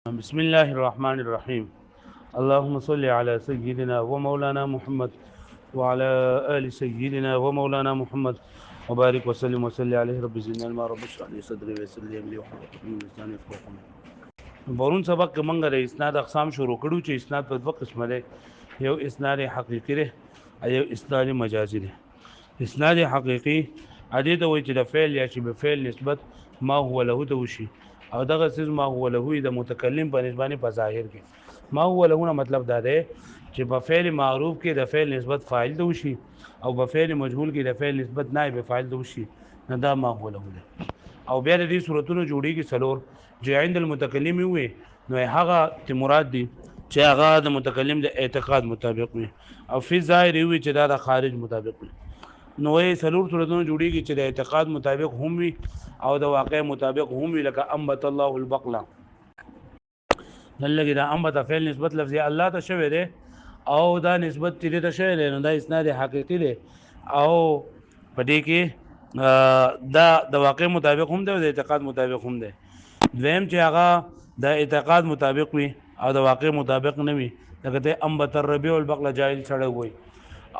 بسم الله الرحمن الرحيم. اللهم صل على سيدنا ومولانا محمد وعلى آل سيدنا ومولانا محمد وبارك وسلم وسلم عليه. رب زدنا علما، رب اشرح لي صدري ويسر لي امري واحلل عقدة من لساني يفقهوا قولي. پرون سبق کې مونږ د اسناد اقسام شروع کړو چې اسناد په دوه قسمه دی. یو اسناد حقیقي دی او یو اسناد مجازي دی. اسناد حقیقي عادي ته وایي چې د فعل یا شی به فعل نسبت ما هو له ته وشي، او دغه سیز ما هو له د متکلم په نسبت په ظاهر کې ما هو له مطلب دا دی چې په فعل معروف کې د فعل نسبت فاعل ته وشي، او په فعل مجهول کې د فعل نسبت نائب فاعل ته وشي، نه دا ما هو له دی. او بیا د دې صورتونو جوړیږي څلور چې عند المتکلم وي، نو هغه ته مراد دي چې هغه د متکلم د اعتقاد مطابق وي، او فی ظاهر وي چې دا د خارج مطابق وي. نو یې څلور صورتونو جوړیږي چې د اعتقاد مطابق هم وي او د واقع مطابق هم وي، لکه انبت الله البقله. دلته دا انبت فعل نسبت لفظي الله ته شوی دی او دا نسبت دې ته شوی دی، نو دا اسناد حقیقي دی او په دې کې دا د واقع مطابق هم دی او د اعتقاد مطابق هم دی. دویم چې هغه د اعتقاد مطابق وي او د واقع مطابق نه وي، لکه ته انبت الربيع البقله جاهل سره وي.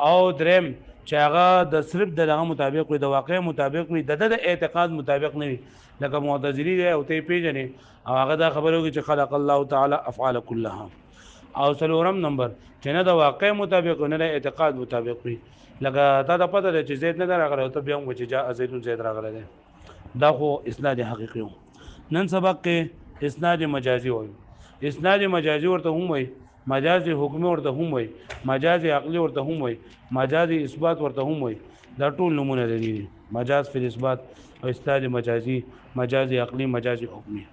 او دریم چې هغه د صرف دغه مطابق وي، د واقع مطابق وي، د اعتقاد مطابق نه وي، لکه معتزلی دی او ته پیژنې او هغه دا خبره کوي چې خلق الله تعالی افعال كلها. او څلورم نمبر چې نه د واقع مطابق نه د اعتقاد مطابق وي، لکه تا ته پته ده چې زید نه راغلی او ته بیا هم چې جاء زید زید راغلی دی، دا خو اسناد حقیقي و. نن سبق کې اسناد مجازي وایي. اسناد مجازي ورته هم وایي، مجازي حکمي ورته هم وایي، مجازي عقلي ورته هم وایي، مجازي اثبات ورته هم وایي. دا ټول نمونه دي، مجاز فی الاثبات او اسناد مجازي، مجازي عقلي، مجازي حکمي.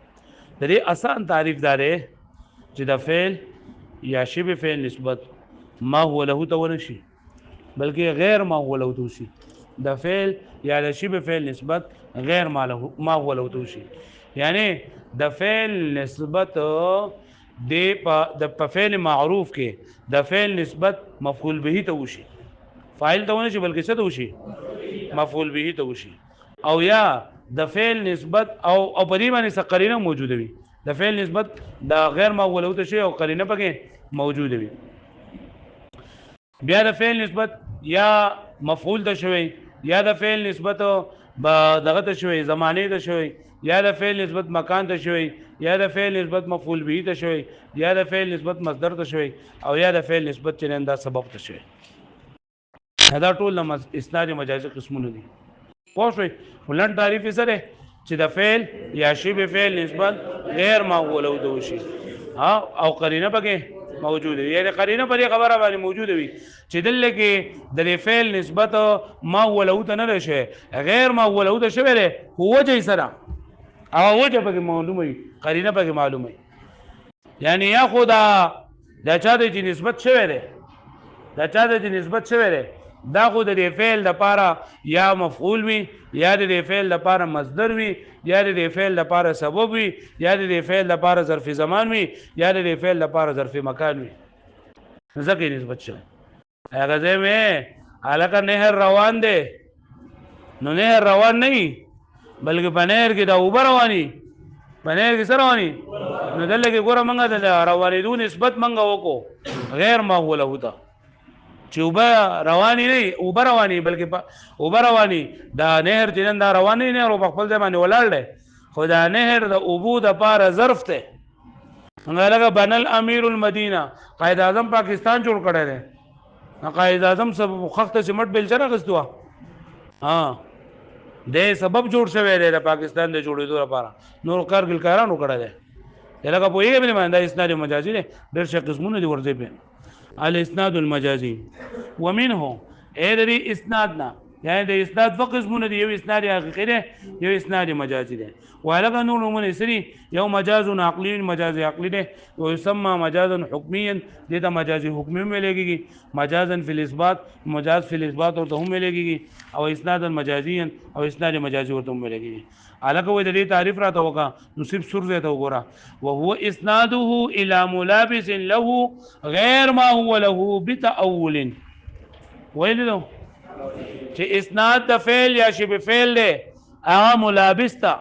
د دې آسان تعریف دا دی چې د فعل یا شبه فعل نسبت ما هو له ته ونشي، بلکې غیر ما هو له ته شي. د فعل یا د شبه فعل نسبت غیر ما هو له ته شي، یعنی د فعل نسبت د فعل معروف کې د فعل نسبت مفعول به ته وشي، فاعل ته ونشي بلکې څه ته وشي، مفعول به ته وشي. او یا د فعل نسبت او په دې باندې څه قرینه موجوده وي، د فعل نسبت د غیر معول ته شي او قرینه پکې موجوده وي. بیا د فعل نسبت یا مفعول ته شوی، یا د فعل نسبت دغه ته شوی، زمانه ته شوی، یا د فعل نسبت مکان ته شوی، یا د فعل نسبت مفعول به ته شوی، یا د فعل نسبت مصدر ته شوی، او یا د فعل نسبت چې دا سبب ته شوی. دا ټول اسناد مجازي قسمونه دي. پوه شئ؟ ولن تعریف یې سره چې د فعل یا شبه فعل نسبت غیر معقول او دوشي او قرینه پکې موجوده وي، یعنی قرینه په دې خبره باندې موجوده وي چې دلته کې د فعل نسبت ما هو له ته نه شي، غیر معقول او ته شوی دی وجه سره، او وجه پکې معلومه وي، قرینه پکې معلومه وي. یعنی یا خدا د چا د نسبت شوی دی، د چا د نسبت شوی دی، دا خو د فعل لپاره یا مفعول وي، یا د فعل لپاره مصدر وي، یا د فعل لپاره سبب وي، یا د فعل لپاره ظرف زمان وي، یا د فعل لپاره ظرف مکان وي، ځکه نسبت شوی. هغه ځای مې هلکه نهر روان دی، نو نهر روان نه وي بلکې په نهر کې د اوبه رواني، په نهر کې څه رواني، نو دلته کې ګوره موږ د روانېدو نسبت موږ وکړو غیر معقول له ته، چې اوبه رواني نه اوبه رواني بلکې اوبه رواني دا نهر چې نن دا رواني نه او په خپل ځای باندې ولاړ دی، خو دا نهر د اوبو دپاره ظرف دی. هغه لکه بنل امیر المدینه، قائد اعظم پاکستان جوړ کړی دی، قائد اعظم سب خخته سمټ بیلچه راغستې وه، د سبب جوړ شوی دی د پاکستان د جوړېدو لپاره، نور کارګل کارانو کړی دی. لکه پوهېږې مې باندې دا اسناد مجازي دی، ډېر ښه قسمونه دي ورځې پې. الاسناد المجازي ومنه دې اسناد نه، یعنی د اسناد دوه قسمونه دي، یو اسناد حقیقي دی، یو اسناد مجازي دی. وهلکه نور نومونه سري، یو مجاز عقلي، مجاز عقلي دی، ويسمى مجازا حکميا، دې ته مجازي حکمي هم ویل کېږي، مجازا فی الاثبات، مجاز فی الاثبات ورته هم ویل کېږي، او اسنادا مجازيا او اسناد مجازي ورته هم ویل کېږي. هلکه وایي د دې تعریف راته وکړه، نو صرف سور ځای ته وګوره، وهو اسناده الى ملابس له غیر ما هو له بتأول. ویل نو چې اسناد د فعل یا شبه فعل دی هغه ملابس ته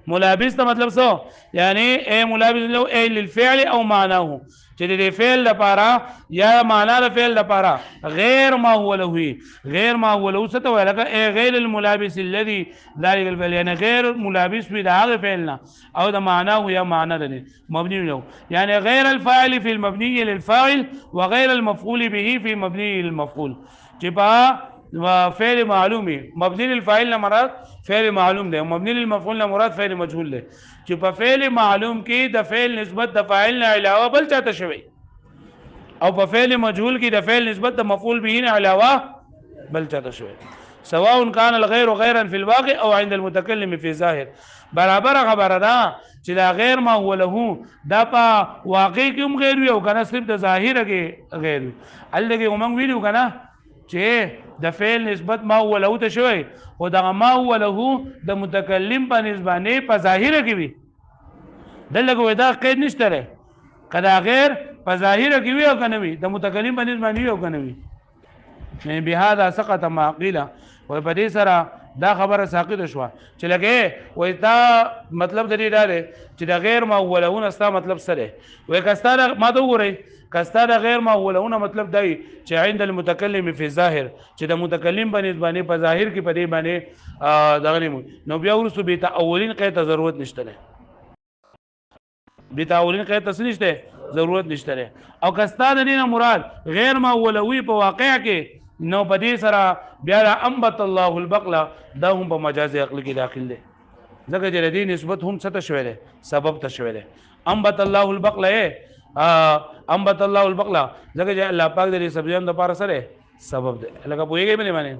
ملابس ته مطلب څه یعنی اے ملابس له اے للفعل او معناه چې د فعل لپاره یا معنا د فعل لپاره غیر ما هو له غیر ما هو له څه ته ویل اے غیر الملابس الذي ذلك الفعل یعنی غیر ملابس وی د هغه فعلنا او د معناه یا معنا د مبني له یعنی غیر الفاعل في المبني للفاعل وغير المفعول به في مبني للمفعول چې وفعل معلومي مبني للفاعل نه مراد فعل معلوم دی مبني للمفعول نه مراد فعل مجهول دی چې په فعل معلوم کې د فعل نسبت د فاعل نه علاوه بل چاته شوی او په فعل مجهول کې د فعل نسبت د مفعول به نه علاوه بل چاته شوی سواء كان الغير غيرا في الواقع او عند المتكلم في ظاهر برابر خبره ده چې دا غیر ما هو له دا په واقع کې هم غیر وي او کنه صرف د ظاهر کې غیر وي الګي موږ ویلو کنه چې د فعل نسبت ما هو له ته شوی او دا ما هو له د متکلم په نسبانه په ظاهر کې وي دلته دا قید نشته لري کدا غیر په ظاهر کې وي او کنه وي د متکلم په نسبانه وي او کنه وي نه به هذا سقط ما قيل او په دې سره دا خبره ساقط شو چې لګي وای دا مطلب د دې دا دی چې د غیر ما هو له نستا مطلب سره وای کستانه ما ته وګورئ کستا د غیر معولونه مطلب دی چې عند المتکلم فی الظاهر چې د متکلم باندې په ظاهر کې په دې باندې دغه نو بیا ورسو به تاولین قید ته ضرورت نشته ده به تاولین قید ته نشته ضرورت نشته ده او کستا د دې مراد غیر معولوی په واقع کې نو په دې سره بیا انبت الله البقله دا هم په مجاز عقل کې داخل دي ځکه چې دې نسبت هم څه ته شوی ده سبب ته شوی ده انبت الله البقله انبت الله البقله ځکه چې الله پاک دې سبزیان د پاره سره سبب دی لکه پوهیږي باندې باندې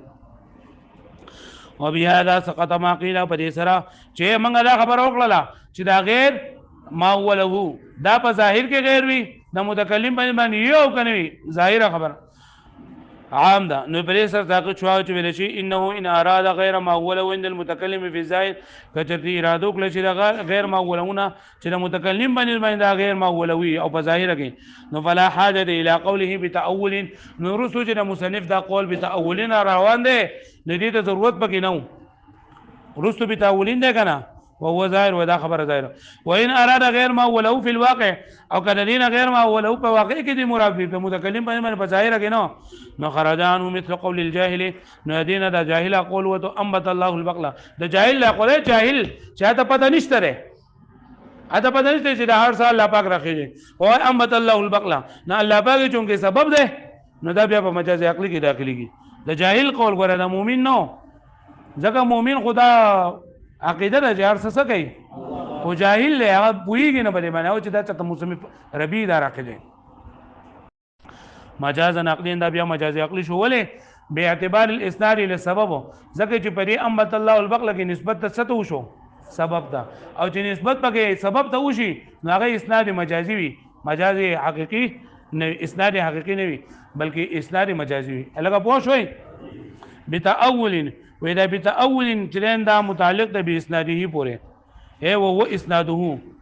او بیا دا سقط ما قیل په دې سره چې موږ دا خبر وکړه چې دا غیر ما هو له دا په ظاهر کې غیر وي د متکلم باندې یو کني وي ظاهره خبر عام ده نو پرې سره تاکو چوا چې ویل شي انه ان اراد غیر ما هو له عند المتکلم فی الظاهر کچرتی اراده کړل چې غیر ما هو لهونه چې د متکلم باندې دا غیر ما هو لوي او په ظاهر کې نو فلا حاجه الى قوله بتاول نو رسو چې مصنف دا قول بتاول روان دي د دې ته ضرورت پکې نه رسو بتاولین ده کنه وهو ظاهر ودا خبر ظاهر وان اراد غير ما هو له في الواقع او کله دین غیر ما هو له په واقع کې دی مراد په متکلم باندې په ظاهر کې نو خرجان مثل قول الجاهل نو دین دا جاهل قول وته انبت الله البقله د جاهل قول جاهل چاته پته نشته ره اته پته نشته چې د هر سال الله پاک راخیږي او انبت الله البقله نه الله پاک چونکه سبب ده نو دا بیا په مجاز عقلی کې داخليږي د جاهل قول ګره د مؤمن نو ځکه مؤمن خدا عقیده د جهر څه کوي او جاهل له هغه بوئیږي نه بده باندې او چې دا ته مصنف ربی دا راکړي مجاز نقلی دا بیا مجاز عقلی شو ولې به اعتبار الاسناد له سبب ځکه چې په دې انبت الله البقله کې نسبت ته څه وشو سبب ده او چې نسبت پکې سبب ته وشي نو هغه اسناد مجازي وي مجاز حقيقي نه اسناد حقيقي نه وي بلکې اسناد مجازي وي الګه پوه شوي بتاول وإذا بتأول چلین دا متعلق ده بإسناده پوره اے وهو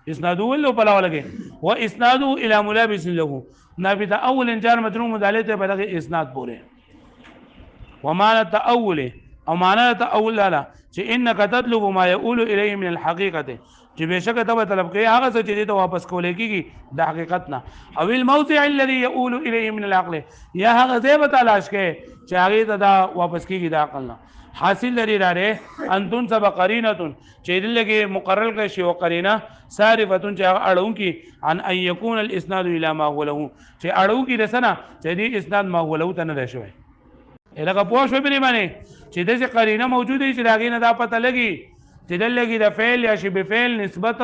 اسناده ولو پلا ولګي و اسناده الى ملابس له نا بتأول جار مجرور مدالت بلغه اسناد پوره ومعنى التأول او معنى التأول لا چې انك تطلب ما يقول اليه من الحقيقه چې بشک ته طلب کوي هغه څه چې ته واپس کولې کیږي د حقیقت نه او الموضع الذي يقول اليه من العقل یا هغه ځای به تلاش کوي چې هغه ته دا واپس کیږي د عقل نه حاصل لري راره انتون سبق قرینه چې دلته مقرر کړي شی او قرینه صارفتون چې اړون کی ان ان يكون الاسناد الى ما هو له چې اړو کی رسنه چې دې اسناد ما هو له ته نه شوی الګه پوه شو به باندې چې دې قرینه موجوده چې داګه نه دا پته لګي چې دلته د فعل یا شی به فعل نسبت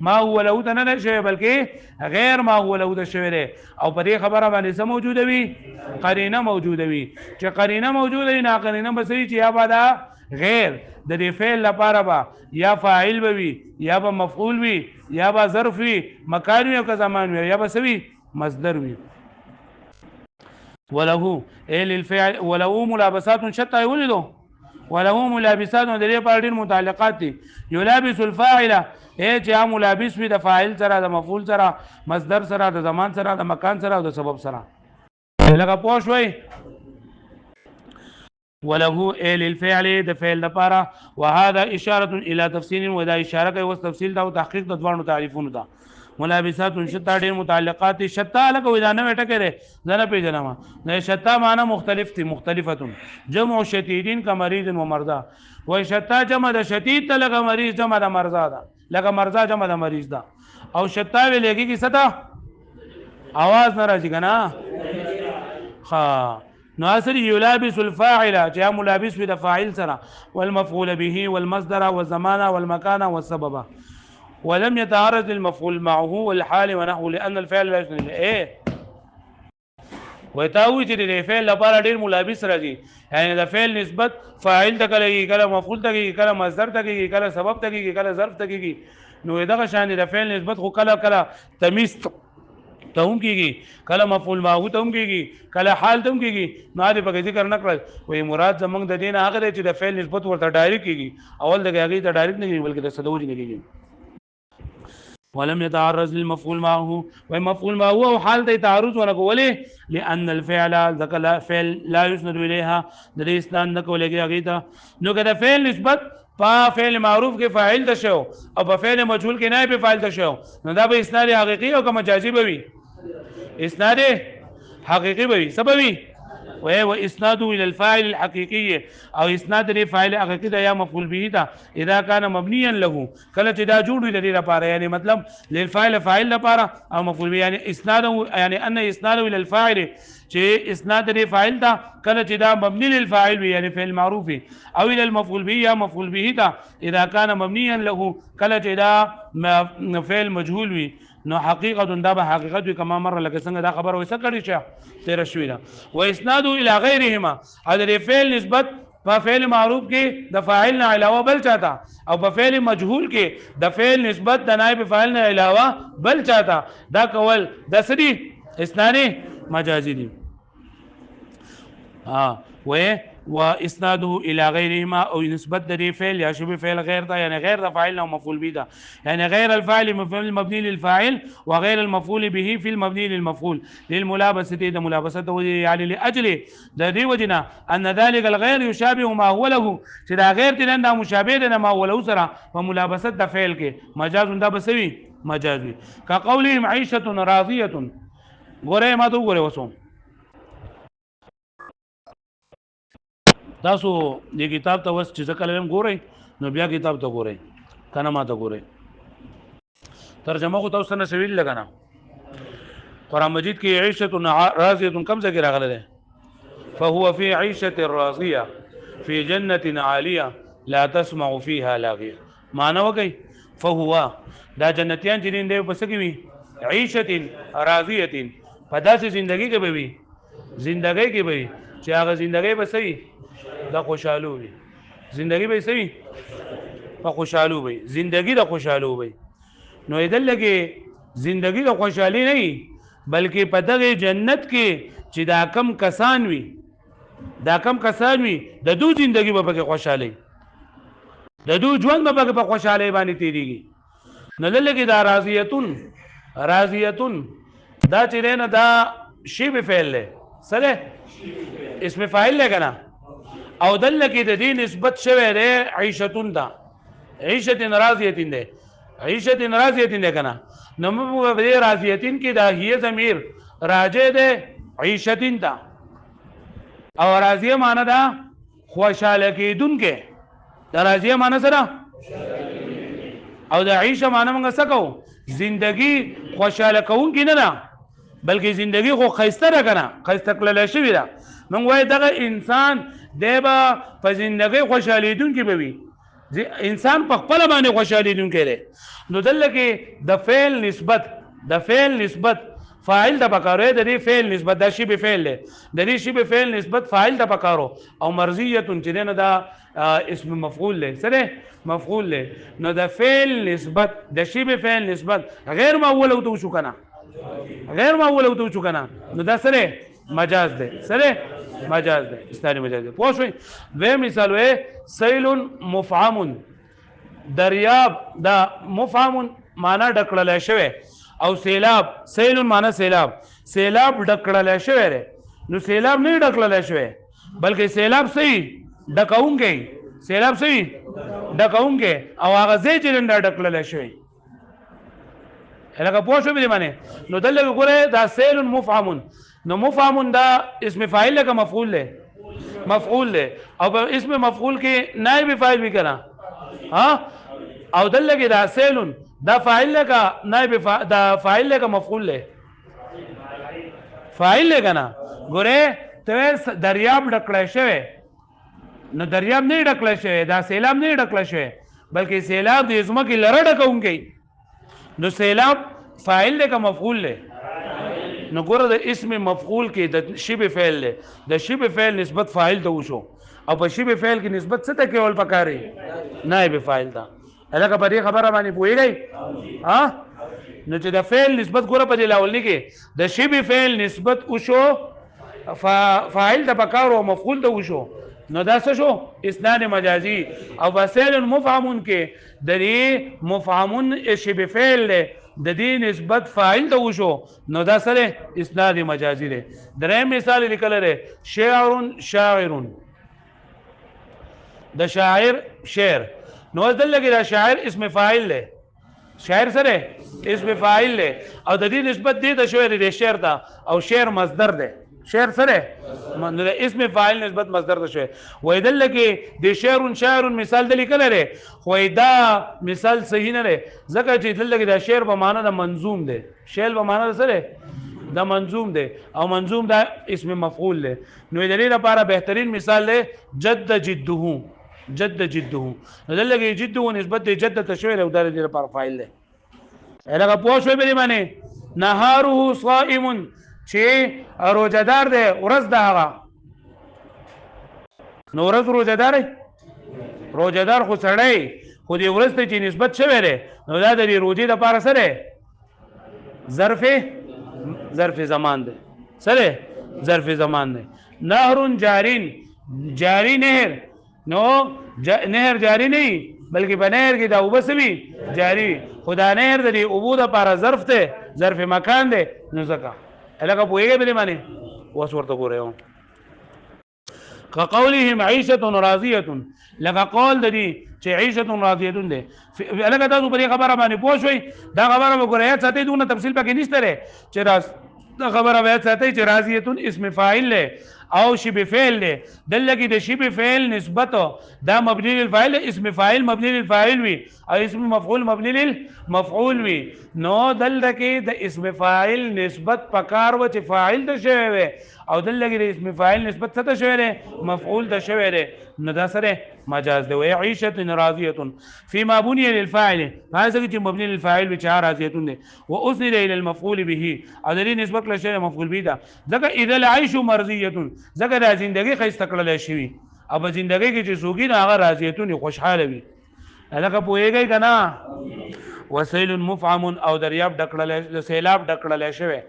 ما هو له ته نه شوی بلکې غیر ما هو له ته شوی دی او په دې خبره باندې څه موجوده وي قرینه موجوده وي چې قرینه موجوده وي نه قرینه به صحیح چې یا بادا غیر د دې فعل لپاره با یا فاعل وي یا به مفعول وي یا به ظرف وي مکان وي او که زمان وي یا به سوي مصدر وي وله ال الفعل وله ملابسات شتى يولدوا وله ملابسات د دې په ډیر متعلقات دي يلابس الفاعل اے چې ملابس وي د فاعل سره د مفعول سره مصدر سره د زمان سره د مکان سره او د سبب سره لکه پوه شوي وله للفعل د فعل لپاره وهذا اشاره الى تفصيل ودا اشاره کوي وس تفصیل دا او تحقیق د دوه تعریفونو دا ملابسات شتا ډیر متعلقات شتا لکه ودا نه وټه کړي زنه پیژنما نه شتا معنی مختلف دي مختلفه جمع شدیدین کا مریض و مرضى و شتا جمع د شدید لکه مریض جمع د مرضى دا لکه مرضى جمع د مریض دا او شتا ویلېږي کی ستا आवाज ناراضي کنه ها نو اصل يلابس الفاعل جاء ملابس في فاعل سرا والمفعول به والمصدر والزمان والمكان والسبب ولم يتعرض المفعول معه والحال ونحو لان الفعل لا يشمل ايه وتاوي چې د فعل لپاره ډیر ملابس راځي یعنی د فعل نسبت فاعل ته کوي کله مفعول ته کوي کله مصدر ته کوي کله سبب ته کوي کله ظرف ته کوي نو دغه شان د فعل نسبت خو کله تمیز ته هم کیږي کله مفعول معه ته هم کیږي کله حال ته هم کیږي نو دې په ذکر نه کړل وې مراد زمنګ د دین هغه چې د فعل نسبت ورته ډایرکټ کیږي اول دغه هغه ته ډایرکټ نه کیږي بلکې د صدوري نه کیږي ولم يتعرض للمفعول معه ومفعول معه او حال ته تعرض ونقوله لان الفعل ذكر فعل لا يسند اليها د اسناد نه کولېږي هغه ته نو کله فعل نسبت په فعل معروف کې فاعل ته شو او په فعل مجهول کې نائب فاعل ته شو نو دا به اسناد حقيقي او مجازي به وي اسناد حقيقي به وي سببي و اسناده الى الفاعل الحقيقي او اسناد الفاعل حقيقي دا یا مفعول به دا اذا كان مبنيا له کله چې دا جوړ لري لپاره یعنی مطلب للفاعل فاعل لپاره او مفعول به یعنی اسناده یعنی ان اسناده الى الفاعل چې اسناد الفاعل دا کله چې دا مبني للفاعل یعنی فعل معروف او الى المفعول به یا مفعول به دا اذا كان مبنيا له کله چې دا فعل مجهول وي نو حقیقت دا به حقیقت وي کما مره لکه څنګه دا خبر وسه کړی شه تیر شوی دا و اسناد الى غیرهما اذر فعل نسبت په فعل معروف کې د فاعل نه علاوه بل چاته او په فعل مجهول کې د فعل نسبت د نائب فاعل نه علاوه بل چاته دا کول د سدي اسناد مجازي دي واسناده الى غيرهما او نسبت د فعل یا شبه فعل غیر دا یعنی غیر د فاعل او مفعول به دا یعنی غیر الفاعل مبني للفاعل وغير المفعول به في المبني للمفعول للملابسه د ملابسه يعني لاجل د دې وجنه ان ذلك الغير يشابه ما هو له چې دا غیر تلند مشابه د ما هو له سره په ملابسه د فعل کې مجاز دا بسوي مجاز وي كقولهم عيشه راضيه ګوره ما ته ګوره وسوم تاسو دې کتاب ته وس چې کله هم ګورئ نو بیا کتاب ته ګورئ کنه ما ته ګورئ ترجمه خو تاسو نه سویل لګنه قرآن مجید کې عيشه راضيه کم ځای کې راغله ده فهو في عيشه راضيه في جنه عاليه لا تسمع فيها لاغيه معنی وکي فهو دا جنتیان چې دې په سکه وي عيشه راضيه په داسې ژوندۍ کې به وي ژوندۍ کې به چې هغه ژوندۍ به سوي د خوشالو وي ژوندۍ به سوي په خوشالو وي ژوندۍ د خوشالو وي نو دې لګي ژوندۍ د خوشالي نه بلکې په دغه جنت کې چې دا کم کسان وي د دوی ژوندۍ به په خوشالي د دوی ژوند به په خوشالي باندې تیریږي نو لګي دا راضیتون دا چې نه دا شی به فعل له سره اسم فاعل لګنا او دل کې د دې نسبت شوه ر عيشتون دا عيشت راضیتین ده عيشت راضیتین ده کنه نو په دې راضیتین کې دا هي ضمیر راجه ده عيشتین دا او راضیه معنی دا خوشاله کېدونکې دا راضیه معنی سره او د عيشه معنی موږ څه کوو زندگی خوشاله کوونکی نه بلکې زندگی خو خیسته را کنه خیسته کړل شوی دا موږ وای دغه انسان دیبا په زندگی خوشالیدون کې بوي انسان په خپل باندې خوشالیدون کې لري نو دلته د فعل نسبت فاعل د پکارو د دې فعل نسبت د شی به فعل له د دې شی به فعل نسبت فاعل د پکارو او مرضیه چې نه دا اسم مفعول له سره مفعول له نو د فعل نسبت د شی به فعل نسبت غیر معول او تو شو کنه غیر معول او تو شو کنه نو دا سره مجاز ده سره مجاز ده استعاره مجاز ده پوه شئ به مثال و سیل مفعم دریاب دا مفعم معنا ډکړل شوی او سیلاب سیل معنا سیلاب ډکړل شوی نو سیلاب نه ډکړل شوی بلکې سیلاب صحیح ډکونکې سیلاب صحیح ډکونکې او هغه ځای چې ډنډه ډکړلی شوی لکه پوه شو به دې باندې نو دلته ګوره دا سیل مفعم نو مفعم دا اسم فاعل لکه مفعول له مفعول له او په اسم مفعول کې نائب فاعل وی کړه ها او دلته کې دا سیل دا فاعل لکه نائب دا فاعل لکه مفعول له فاعل لکه نه ګوره ته دریاب ډکړی شوی نو دریاب نه ډکړی شوی دا سیلاب نه ډکړی شوی بلکې سیلاب د ځمکې لره ډکونکی نو سیلاب فاعل دی که مفعول دی نو ګوره د اسم مفعول کې د شبه فعل دی د شبه فعل نسبت فاعل ته وشو او په شبه فعل کې نسبت څه ته کول پکاري نائب فاعل ته هغه په دې خبره باندې پوهیږئ ها نو چې د فعل نسبت ګوره په دې لاولني کې د شبه فعل نسبت وشو فاعل ته پکار او مفعول ته وشو نو دا څه شو اسناد مجازي او فاعل مفعم کې د دې مفعم شبه فعل له د دې نسبت فاعل ته وشو نو دا سره اسناد مجازي دی درې مثال لیکل لري شاعر د شاعر شعر نو دلته دا شاعر اسم فاعل له شاعر سره اسم فاعل له او د دې نسبت دې ته شوی دی شعر ته او شعر مصدر دی شعر سره نو اسم فاعل نسبت مصدر ته شوی وای دلته کې د شعر مثال د لیکل لري خو دا مثال صحیح نه دی ځکه چې دلته کې دا شعر په معنا د منظوم دی شعر په معنا سره دا منظوم دی او منظوم دا اسم مفعول دی نو د دې لپاره بهترین مثال دی جد جده نو دلته کې جده نسبت د جد ته شوی او د دې لپاره فاعل دی هغه پوه شوی به معنی نهاره صائم چې روزدار دی ورځ د هغه نو ورځ روزدار خو سړی خو دې ورځ ته چې نسبت شوی دی نو دا د روزې دپاره څه دی ظرف زمان دی څه دی ظرف زمان دی نهر جاری نهر نو نهر جاری نه بلکې په نهر کې دا اوبه څه وي جاری وي خو دا نهر د دې اوبو دپاره ظرف دی ظرف مکان دی نو ځکه لکه پوهیږئ به دې باندې اوس ورته ګورئ كقولهم عيشة راضية لکه قول د دې چې عيشة راضية دی لکه تاسو په دې خبره باندې پوه شوئ دا خبره به ګورئ یاد ساتئ دونه تفصیل پکې نشته دی چې دا خبره به یاد ساتئ چې راضية اسم فاعل دی او شبه فعل دی دلته کې د شبه فعل نسبت دا مبني للفاعل اسم فاعل مبني للفاعل وي او اسم مفعول مبني للمفعول وي نو دلته کې د اسم فاعل نسبت پکار و چې فاعل ته شوی وي او دلته کې د اسم فاعل نسبت څه ته شوی دی مفعول ته شوی دی نو دا سره مجاز دی وي عيشة راضية فيما بني للفاعل هذا چې مبني للفاعل و چې راضية دی واسند الى المفعول به او د دې نسبت له شی مفعول به دا ځکه اذا العيش مرضيه ځکه دا زندگی خیسته کړل شي او په زندگی کې چې سوګي نه هغه راضیتون خوشحاله وي هغه پوهیږي کنه وسیل مفعم او دریاب ډکړل سیلاب ډکړل شوی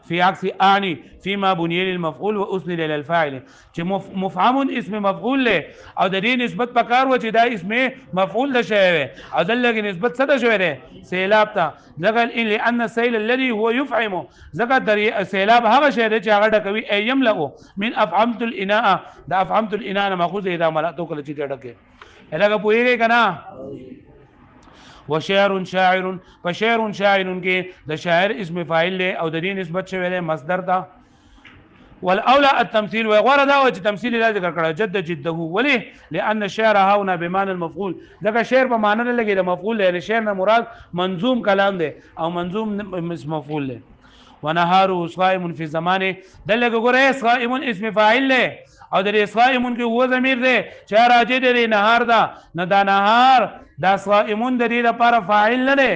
في عكس اعني فيما بني للمفعول واسند الى الفاعل چې مفعم اسم مفعول له او د دې نسبت پکار و چې دا اسم مفعول ده شوی او دلته نسبت څه ده شوی دی سیلاب ته ځکه لان السيل الذي هو يفعم ځکه سیلاب هغه شی دی چې هغه ډکوي ايم لغو من افعمت الاناء دا افعمت الاناء ماخوذ دا ملاتو کله چې ډکه هغه پوهیږي کنه وشعر شاعر کې د شاعر اسم فاعل له او د دې نسبت شوی له مصدر ته والاولى التمثيل وغره دا چې تمثيل لا ذکر کړه جده وليه لان الشعر هنا بمعنى المفعول دا شعر په معنی نه لګي د مفعول له شعر نه مراد منظوم کلام دی او منظوم مفعول له ونهار صائم في زمانه دلته ګوره صائم اسم فاعل له او د صائمون کې هو ضمیر دی چې راځي د نهار دا نه دا نهار دا صائمون د دې لپاره فاعل نه دی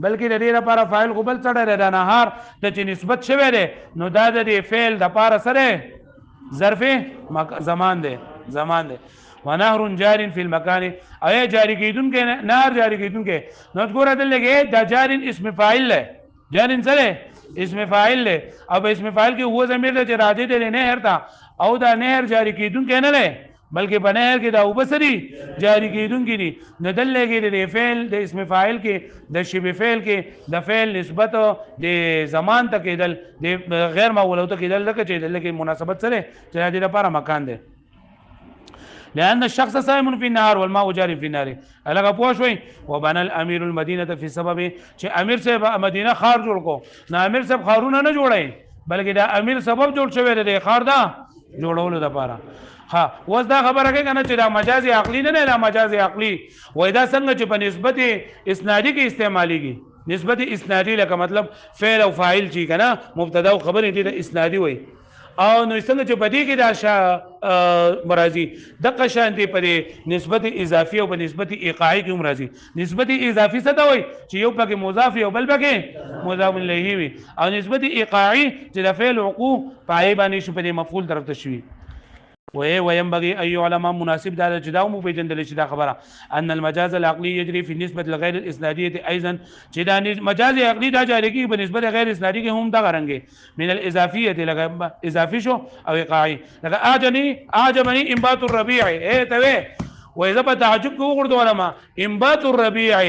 بلکې د دې لپاره فاعل خو بل څه دی دا نهار د چې نسبت شوی دی نو دا د فعل د لپاره سره ظرف زمان دی ونهر جار في المكان اي جاری کیدونکې نهر جاری کیدونکې نو ګوره دلته دا جار اسم فاعل له جار سره اسم فاعل له او اسم فاعل کې هو ضمیر دی چې راځي د نهر ته او دا نهر جاری کیدونکې نه دی بلکې په نهر کې دا وبسري جاری کیدونکې دي نو دلته کې د فعل د اسم فاعل کې د شبه فعل کې د فعل نسبت د زمان ته کېدل د غیر معول ته کېدل لکه چې دلته کې مناسبت سره چې د لپاره مکان دی لان الشخص صائم في النهار والماء جار في النار الګه پوه شوي وبنى الامير المدينه في سبب چې امیر صاحب مدینه خار جوړ کو نه امیر صاحب خارونه نه جوړای بلکې دا امیر سبب جوړ شوی دی خار دا جوړولو لپاره ها اوس دا خبره کوي کنه چې دا مجازي عقلی نه نه مجازي عقلی وای دا څنګه چې په نسبت اسنادي کې استعماليږي نسبت اسنادي لکه مطلب فعل او فاعل چی کنه مبتدا او خبر دې د اسنادي وای او نو څنګه چې بدی کې دا مرাজি د قشان دی په نسبت اضافي او په نسبت ایقاعي کې مرাজি نسبت اضافي څه ته وای چې یو پکې مضاف او بل پکې مضاف الیه وي او نسبت ایقاعي چې د فعل عقوق پای باندې شو په مفعول طرف ته شوی وينبغي اي علماء مناسب دا چې دا مو پیژندل شي دا خبره ان المجاز العقلي يجري في النسبه لغير الاسناديه ايضا چې دا مجاز عقلي دا جاري کی په نسبت غیر اسنادي کې هم دا غرنګي من الاضافيه لغه اضافي شو او ايقاعي لکه اعجبني انبات الربيع اے ته واذا په تعجب کو وګړو علماء انبات الربيع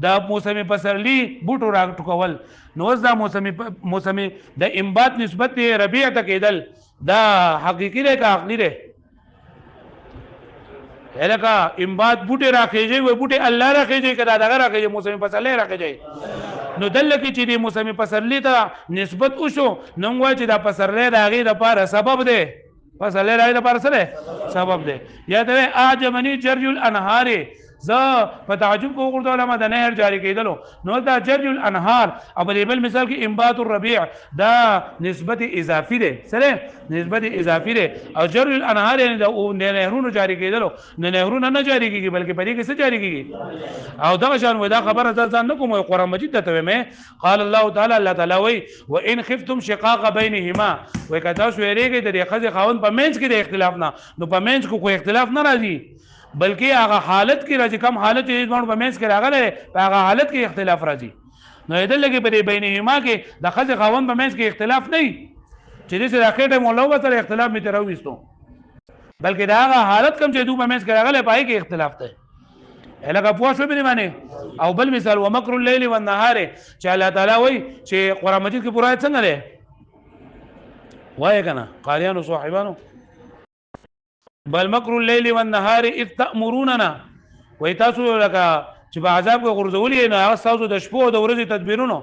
دا موسم پسرلی بوټو را ټکول نو دا موسم د انبات نسبت ربيع ته کېدل دا حقيقي دی که عقلي دی الکه انبات بوټي راخېږي و بوټي الله راخېږي کدا دغه راخېږي موسم پسرلی راخېږي نو دلته چې د موسم پسرلی ته نسبت وشو نو وای چې دا پسرلی راغی د پاره سبب دی پسرلی راغی د پاره سره سبب دی یا ته اعجبني جري الانهار ز په تعجب کو وګورئ علماء د نهر جاری کېدلو نو دا جري الانهار او په بل مثال کې انبات الربيع دا نسبت اضافي دی سره نسبت اضافي دی او جري الانهار یعنی د نهرونو جاری کېدلو نه نهرونه نه جاری کېږي بلکې په دې کې څه جاری کېږي او دا شان ودا خبره ځان نه کوم قرآن مجید ته مې قال الله تعالی الله تعالی وی وان خفتم شقاق بينهما وای کدا شو یریږي د خځه خاون په منځ کې د اختلاف نه نو په منځ کې کوئی اختلاف نه راځي بلکې هغه حالت کې راځي کم حالت چې ځوان په منځ کې راغله په هغه حالت کې اختلاف راځي نو دې لګي په بینهما کې د خځه خاون په منځ کې اختلاف نه چې دې سره اخیټه مولا سره اختلاف می تر وېستو بلکې دا هغه حالت کم چې دوی په منځ کې راغله پای کې اختلاف ده الګه پوه شو به معنی او بل مثال ومکر الليل والنهار چې الله تعالی وایي چې قرآن مجید کې پورا څنګه ده وایي کنه قاریانو صاحبانو بل مکر الليل والنهار اذ تأمروننا وای تاسو لکه چې په عذاب کې غرزولې نه هغه تاسو د شپو او د ورځې تدبیرونو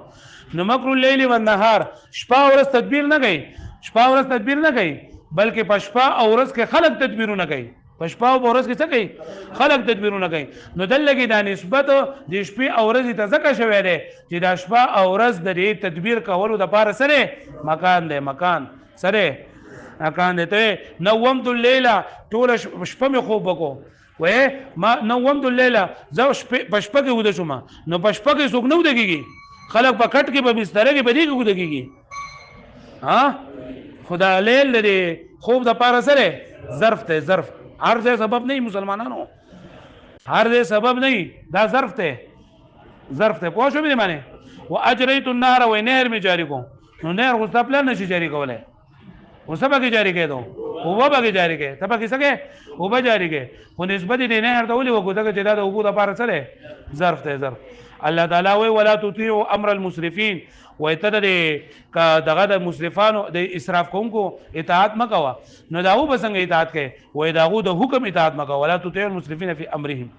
نو مکر الليل والنهار شپه او ورځ تدبیر نه کوي شپه او ورځ تدبیر نه کوي بلکې په شپه او ورځ کې خلق تدبیرونه کوي په شپه او ورځ کې څه کوي خلق تدبیرونه کوي نو دلته دا نسبت د شپې او ورځې ته ځکه شوی دی چې د شپه او ورځ د دې تدبیر کولو د پاره سره مکان دی مکان سره مکان دی ته نومت الليل ټول شپه مې خوب وکړو وای ما نومت الليل زه شپه کې وده شوم نو په شپه کې څوک نه وده کېږي خلق په کټ کې په بستر کې په دې کې وده کېږي ها خدا لیل لري خوب د پاره سره ظرف ته ظرف هر ځای سبب نه مسلمانانو هر ځای سبب نه دا ظرف ته پوه شو به معنی واجريت النهر و نهر می جاری کو نو نهر غو خپل نشي جاری کولای او سبا کې جاری کېدو او وبا کې جاری کې سبا کې سګه او به جاری کې خو نسبت دې نهر ته ولي وګو دا چې دا د ابو د پاره سره ظرف ته ظرف الله تعالی وی ولا تطيعوا امر المسرفين ويتدري دغه د مسرفانو د اسراف کوونکو اطاعت مکوا نو داو بسنګ اطاعت کوي وای داغو د حکم اطاعت مکوا ولا تطيعوا المسرفين في امرهم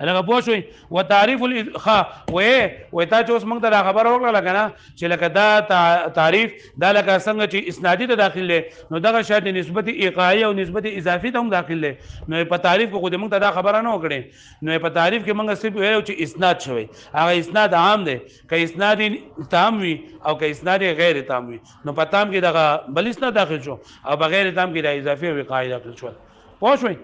لکه پوه شوي و تعریف الخا وې تا چې اوس موږ ته دا خبره وکړه لکه نه چې لکه دا تعریف دا لکه څنګه چې اسنادي ته داخل دی نو دغه شاید نسبت ایقاعي او نسبت اضافي ته هم داخل دی نو په تعریف کې خو موږ ته دا خبره نه وکړې نو په تعریف کې موږ صرف ویلو چې اسناد شوی هغه اسناد عام دی که اسناد تام وي او که اسناد غیر تام وي نو په تام کې دغه بل اسناد داخل شو او بغیر تام کې د اضافي او ایقاعي داخل شو پوه شوي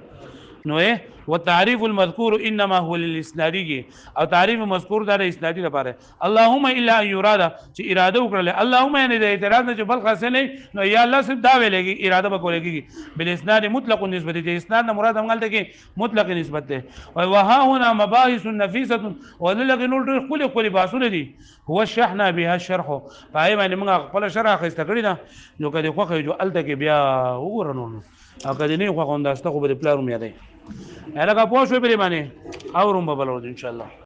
نو والتعريف المذكور انما هو للاسنادي او تعریف مذکور دا اسنادي لپاره اللهم الا ان يراد چې اراده وکړه اللهم یعنی د اعتراض نه بل خاصه نه نو یا الله صرف دا ویلېږي اراده وکړي بل اسناد مطلق نسبت دي اسناد مراد هم غلطه کې مطلق نسبت ده او وها هنا مباحث نفيسه ولله نور خپل باسونه دي هو الشحن بها الشرح پای باندې موږ خپل شرح خسته کړی دا نو کله خو جو الته کې بیا وګورنو او کله نه خو خونداسته خو به پلانو مې ده الګه پوه شو به باندې اورم به بلور ان شاء الله